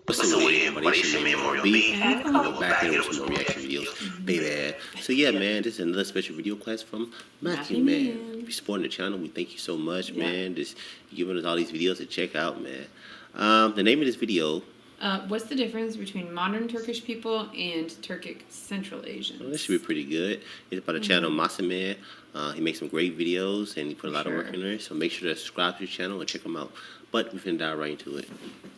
What's the way? What is your memory be? We're back here with some more reaction videos, baby. So yeah, man, this is another special video class from Matthew, man. If you're supporting the channel, we thank you so much, man. Just giving us all these videos to check out, man. The name of this video. What's the difference between modern Turkish people and Turkic Central Asians? Well, this should be pretty good. It's about the channel Masa Man. He makes some great videos and he put a lot of work in there. So make sure to subscribe to his channel and check him out. But we're finna dive right into it.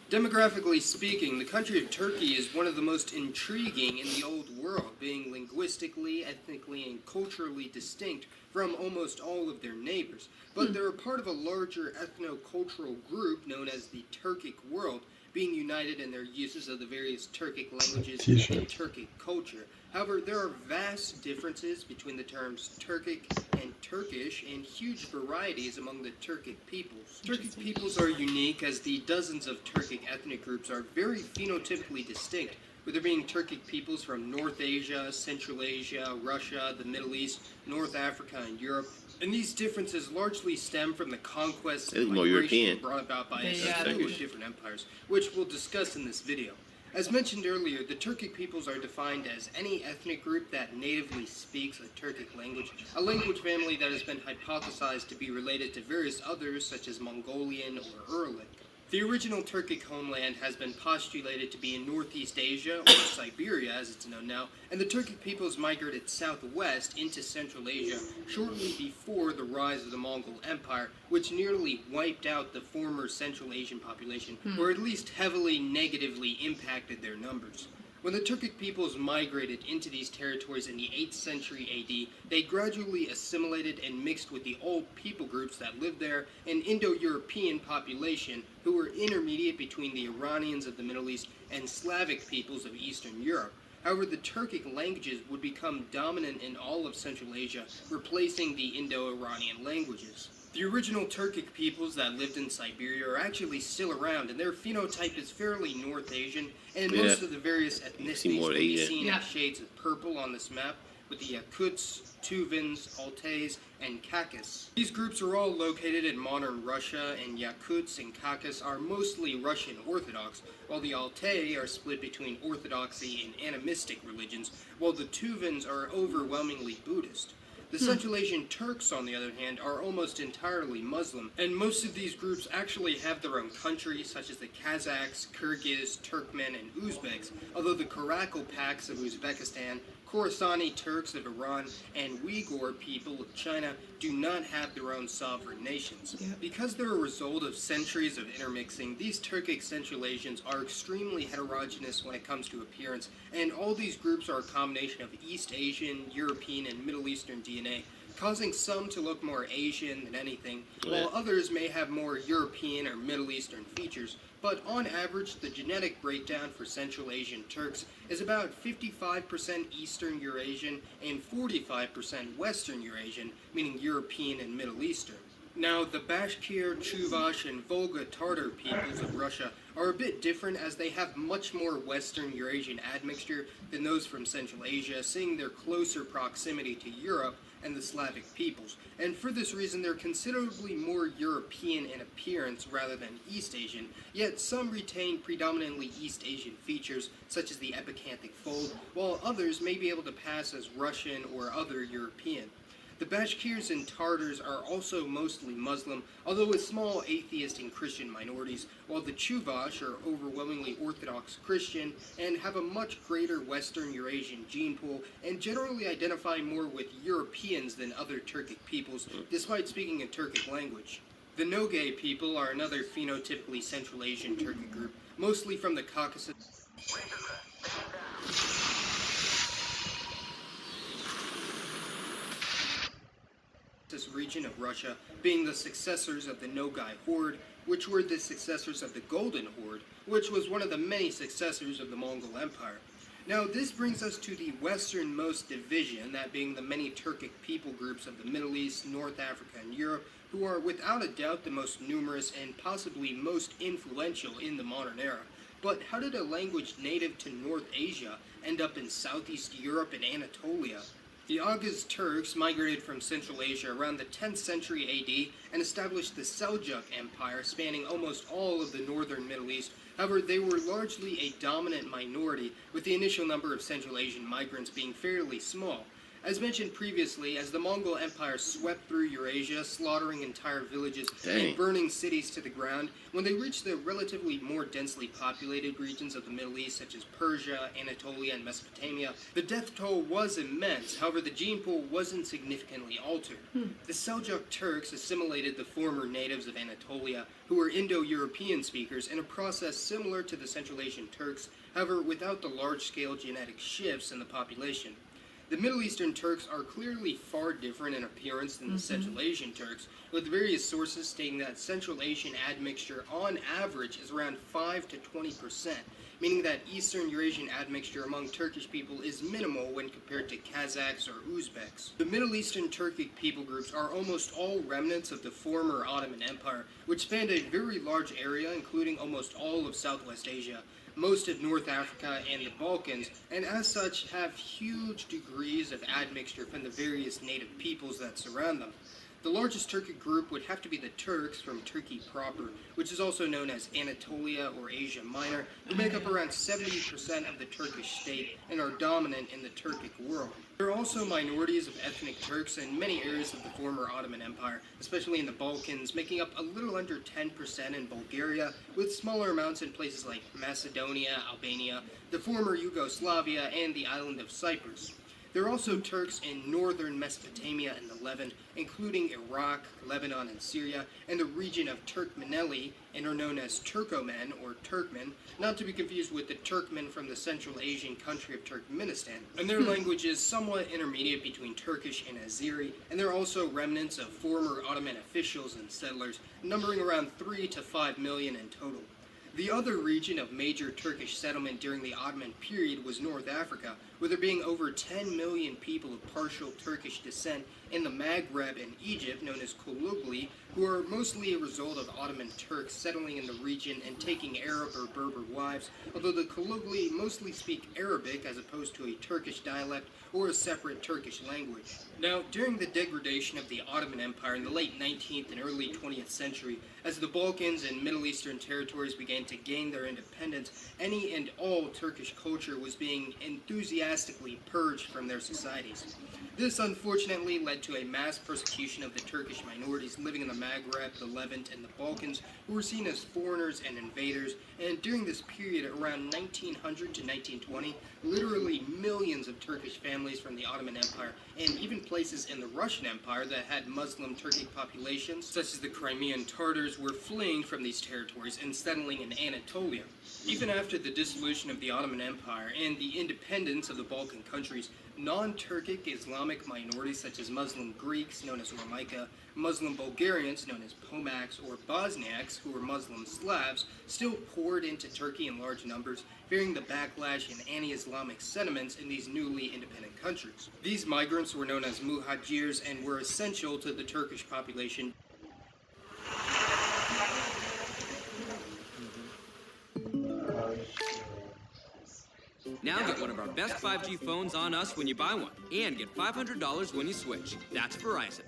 Demographically speaking, the country of Turkey is one of the most intriguing in the old world, being linguistically, ethnically, and culturally distinct from almost all of their neighbors. But they're a part of a larger ethno-cultural group known as the Turkic world, being united in their uses of the various Turkic languages and Turkic culture. However, there are vast differences between the terms Turkic and Turkish and huge varieties among the Turkic peoples. Turkic peoples are unique as the dozens of Turkic ethnic groups are very phenotypically distinct, with there being Turkic peoples from North Asia, Central Asia, Russia, the Middle East, North Africa, and Europe. And these differences largely stem from the conquest and migration brought about by a slew of different empires, which we'll discuss in this video. As mentioned earlier, the Turkic peoples are defined as any ethnic group that natively speaks a Turkic language, a language family that has been hypothesized to be related to various others such as Mongolian or Uralic. The original Turkic homeland has been postulated to be in Northeast Asia, or Siberia as it's known now, and the Turkic peoples migrated southwest into Central Asia shortly before the rise of the Mongol Empire, which nearly wiped out the former Central Asian population, or at least heavily negatively impacted their numbers. When the Turkic peoples migrated into these territories in the 8th century AD, they gradually assimilated and mixed with the old people groups that lived there, an Indo-European population who were intermediate between the Iranians of the Middle East and Slavic peoples of Eastern Europe. However, the Turkic languages would become dominant in all of Central Asia, replacing the Indo-Iranian languages. The original Turkic peoples that lived in Siberia are actually still around, and their phenotype is fairly North Asian, and most of the various ethnicities can be seen in shades of purple on this map, with the Yakuts, Tuvans, Altays, and Kakhas. These groups are all located in modern Russia, and Yakuts and Kakhas are mostly Russian Orthodox, while the Altai are split between Orthodoxy and animistic religions, while the Tuvans are overwhelmingly Buddhist. The Central Asian Turks, on the other hand, are almost entirely Muslim, and most of these groups actually have their own countries, such as the Kazakhs, Kyrgyz, Turkmen, and Uzbeks, although the Karakalpaks of Uzbekistan, Khorasani Turks of Iran, and Uyghur people of China do not have their own sovereign nations. Because they're a result of centuries of intermixing, these Turkic Central Asians are extremely heterogeneous when it comes to appearance, and all these groups are a combination of East Asian, European, and Middle Eastern DNA, causing some to look more Asian than anything, while others may have more European or Middle Eastern features. But on average, the genetic breakdown for Central Asian Turks is about 55% Eastern Eurasian and 45% Western Eurasian, meaning European and Middle Eastern. Now, the Bashkir, Chuvash, and Volga-Tatar peoples of Russia are a bit different as they have much more Western Eurasian admixture than those from Central Asia, seeing their closer proximity to Europe and the Slavic peoples, and for this reason they're considerably more European in appearance rather than East Asian, yet some retain predominantly East Asian features such as the epicanthic fold, while others may be able to pass as Russian or other European. The Bashkirs and Tartars are also mostly Muslim, although with small atheist and Christian minorities, while the Chuvash are overwhelmingly Orthodox Christian and have a much greater Western Eurasian gene pool and generally identify more with Europeans than other Turkic peoples, despite speaking a Turkic language. The Nogay people are another phenotypically Central Asian Turkic group, mostly from the Caucasus region of Russia, being the successors of the Nogai Horde, which were the successors of the Golden Horde, which was one of the many successors of the Mongol Empire. Now, this brings us to the westernmost division, that being the many Turkic people groups of the Middle East, North Africa, and Europe, who are without a doubt the most numerous and possibly most influential in the modern era. But how did a language native to North Asia end up in Southeast Europe and Anatolia? The Oghuz Turks migrated from Central Asia around the 10th century AD and established the Seljuk Empire, spanning almost all of the northern Middle East. However, they were largely a dominant minority, with the initial number of Central Asian migrants being fairly small. As mentioned previously, as the Mongol Empire swept through Eurasia, slaughtering entire villages and burning cities to the ground, when they reached the relatively more densely populated regions of the Middle East, such as Persia, Anatolia, and Mesopotamia, the death toll was immense. However, the gene pool wasn't significantly altered. The Seljuk Turks assimilated the former natives of Anatolia, who were Indo-European speakers, in a process similar to the Central Asian Turks, however, without the large-scale genetic shifts in the population. The Middle Eastern Turks are clearly far different in appearance than the Central Asian Turks, with various sources stating that Central Asian admixture on average is around 5 to 20%, meaning that Eastern Eurasian admixture among Turkish people is minimal when compared to Kazakhs or Uzbeks. The Middle Eastern Turkic people groups are almost all remnants of the former Ottoman Empire, which spanned a very large area, including almost all of Southwest Asia, most of North Africa and the Balkans, and as such have huge degrees of admixture from the various native peoples that surround them. The largest Turkic group would have to be the Turks from Turkey proper, which is also known as Anatolia or Asia Minor, who make up around 70% of the Turkish state and are dominant in the Turkic world. There are also minorities of ethnic Turks in many areas of the former Ottoman Empire, especially in the Balkans, making up a little under 10% in Bulgaria, with smaller amounts in places like Macedonia, Albania, the former Yugoslavia, and the island of Cyprus. There are also Turks in northern Mesopotamia and the Levant, including Iraq, Lebanon, and Syria, and the region of Turkmeneli, and are known as Turkomen or Turkmen, not to be confused with the Turkmen from the Central Asian country of Turkmenistan. And their language is somewhat intermediate between Turkish and Azeri, and there are also remnants of former Ottoman officials and settlers, numbering around 3 to 5 million in total. The other region of major Turkish settlement during the Ottoman period was North Africa, with there being over 10 million people of partial Turkish descent in the Maghreb and Egypt, known as Kulugli, who are mostly a result of Ottoman Turks settling in the region and taking Arab or Berber wives, although the Kulugli mostly speak Arabic as opposed to a Turkish dialect or a separate Turkish language. Now, during the degradation of the Ottoman Empire in the late 19th and early 20th century, as the Balkans and Middle Eastern territories began to gain their independence, any and all Turkish culture was being enthusiastically purged from their societies. This unfortunately led to a mass persecution of the Turkish minorities living in the Maghreb, the Levant, and the Balkans, who were seen as foreigners and invaders, and during this period, around 1900 to 1920, literally millions of Turkish families from the Ottoman Empire, and even places in the Russian Empire that had Muslim Turkic populations, such as the Crimean Tartars, were fleeing from these territories and settling in Anatolia. Even after the dissolution of the Ottoman Empire and the independence of the Balkan countries, non-Turkic Islamic minorities such as Muslim Greeks, known as Ormaika, Muslim Bulgarians, known as Pomaks, or Bosniaks, who were Muslim Slavs, still poured into Turkey in large numbers, fearing the backlash and anti-Islamic sentiments in these newly independent countries. These migrants were known as muhajirs and were essential to the Turkish population. Now get one of our best 5G phones on us when you buy one, and get $500 when you switch. That's Verizon.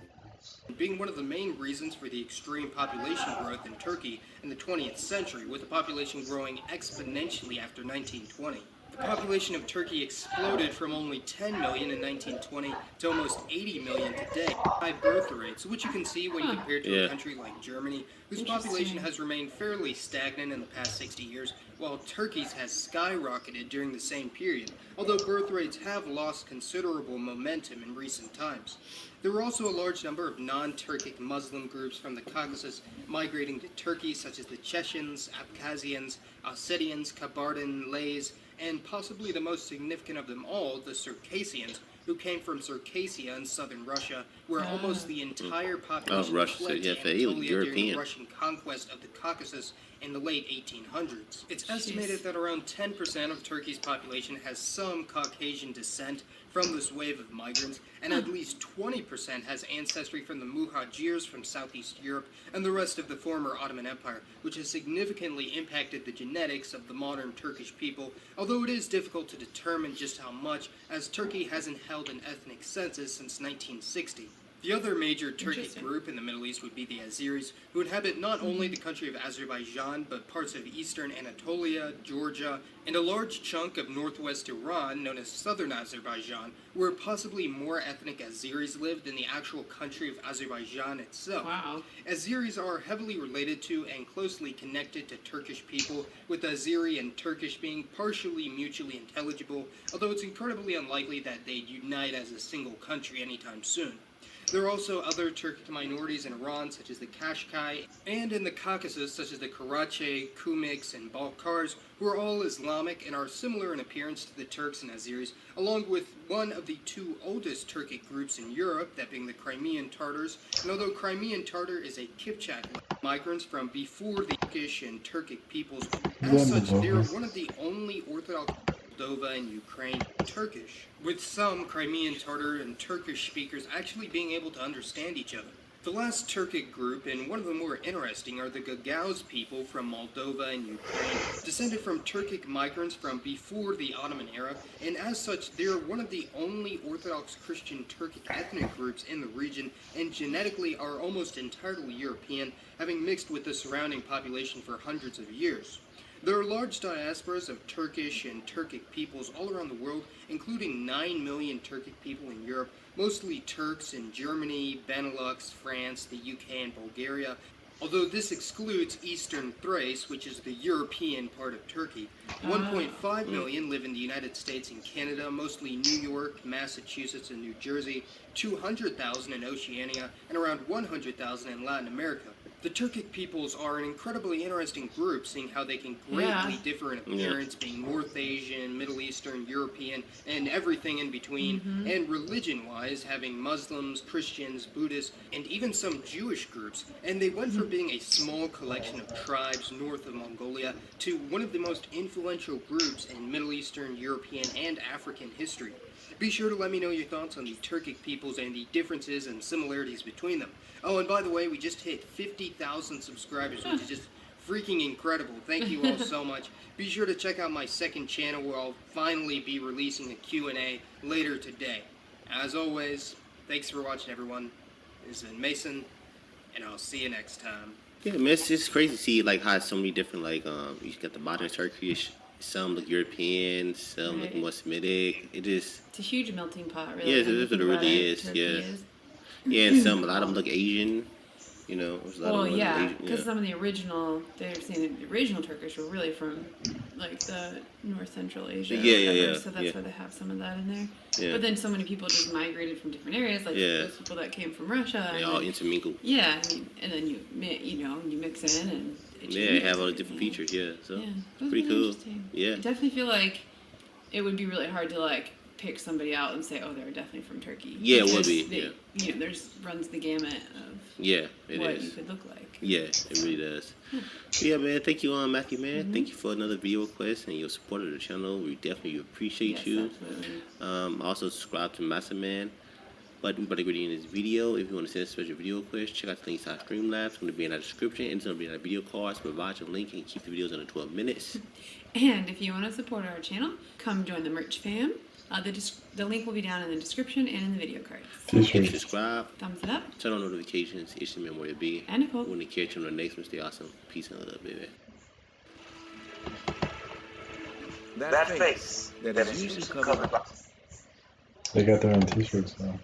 Being one of the main reasons for the extreme population growth in Turkey in the 20th century, with the population growing exponentially after 1920. The population of Turkey exploded from only 10 million in 1920 to almost 80 million today. High birth rates, which you can see when compared to a country like Germany, whose population has remained fairly stagnant in the past 60 years, while Turkey's has skyrocketed during the same period, although birth rates have lost considerable momentum in recent times. There were also a large number of non-Turkic Muslim groups from the Caucasus migrating to Turkey, such as the Chechens, Abkhazians, Ossetians, Kabardin-Lays, and possibly the most significant of them all, the Circassians, who came from Circassia in southern Russia, where almost the entire population fled to Anatolia during the Russian conquest of the Caucasus in the late 1800s. It's estimated that around 10% of Turkey's population has some Caucasian descent from this wave of migrants, and at least 20% has ancestry from the Muhajirs from Southeast Europe and the rest of the former Ottoman Empire, which has significantly impacted the genetics of the modern Turkish people, although it is difficult to determine just how much, as Turkey hasn't held an ethnic census since 1960. The other major Turkic group in the Middle East would be the Azeris, who inhabit not only the country of Azerbaijan, but parts of eastern Anatolia, Georgia, and a large chunk of northwest Iran, known as southern Azerbaijan, where possibly more ethnic Azeris live than the actual country of Azerbaijan itself. Wow. Azeris are heavily related to and closely connected to Turkish people, with Azeri and Turkish being partially mutually intelligible, although it's incredibly unlikely that they'd unite as a single country anytime soon. There are also other Turkic minorities in Iran, such as the Kashkai, and in the Caucasus, such as the Karachi, Kumyks, and Balkars, who are all Islamic and are similar in appearance to the Turks and Azeris, along with one of the two oldest Turkic groups in Europe, that being the Crimean Tatars. And although Crimean Tatar is a Kipchak, migrants from before the Turkish and Turkic peoples, as such, they are one of the only Orthodox Moldova and Ukraine Turkish, with some Crimean Tatar and Turkish speakers actually being able to understand each other. The last Turkic group, and one of the more interesting, are the Gagauz people from Moldova and Ukraine, descended from Turkic migrants from before the Ottoman era, and as such, they are one of the only Orthodox Christian Turkic ethnic groups in the region, and genetically are almost entirely European, having mixed with the surrounding population for hundreds of years. There are large diasporas of Turkish and Turkic peoples all around the world, including 9 million Turkic people in Europe, mostly Turks in Germany, Benelux, France, the UK, and Bulgaria, although this excludes Eastern Thrace, which is the European part of Turkey. 1.5 million live in the United States and Canada, mostly New York, Massachusetts, and New Jersey, 200,000 in Oceania, and around 100,000 in Latin America. The Turkic peoples are an incredibly interesting group, seeing how they can greatly differ in appearance, being North Asian, Middle Eastern, European, and everything in between, and religion-wise, having Muslims, Christians, Buddhists, and even some Jewish groups. And they went from being a small collection of tribes north of Mongolia to one of the most influential groups in Middle Eastern, European, and African history. Be sure to let me know your thoughts on the Turkic peoples and the differences and similarities between them. Oh, and by the way, we just hit 50,000 subscribers, which is just freaking incredible. Thank you all so much. Be sure to check out my second channel, where I'll finally be releasing a Q&A later today. As always, thanks for watching, everyone. This has been Mason, and I'll see you next time. Yeah, man, it's just crazy to see like how so many different you got the modern Turkish, some look European, some look more Semitic. It's a huge melting pot, really. Yeah, that's what it really is. Yeah, and a lot of them look Asian. You know, there's a lot of them because some of the original, they're saying the original Turkish were really from like the North Central Asia. So that's why they have some of that in there. Yeah. But then so many people just migrated from different areas, like those people that came from Russia. They all intermingle. Yeah, and then you mix in and it have all the different features. Yeah, so pretty cool. Yeah, I definitely feel like it would be really hard to like pick somebody out and say, oh, they're definitely from Turkey. Yeah, it would be. You know, there's runs the gamut of what you could look like. Yeah, it really does. Yeah, man. Thank you, Matthew, man. Thank you for another video request and your support of the channel. We definitely appreciate you. Absolutely. Also subscribe to Massa Man. But we better get in this video. If you want to send a special video request, check out the links to our Streamlabs. It's going to be in our description, and it's going to be in our video cards. Provide your link and keep the videos under 12 minutes. And if you want to support our channel, come join the merch fam. The link will be down in the description and in the video cards. Subscribe. Thumbs it up. Turn on notifications. It's your memory B. And Nicole. We're going to catch you on the next one. Stay awesome. Peace and love, baby. That face that is usually covered up. They got their own t-shirts now.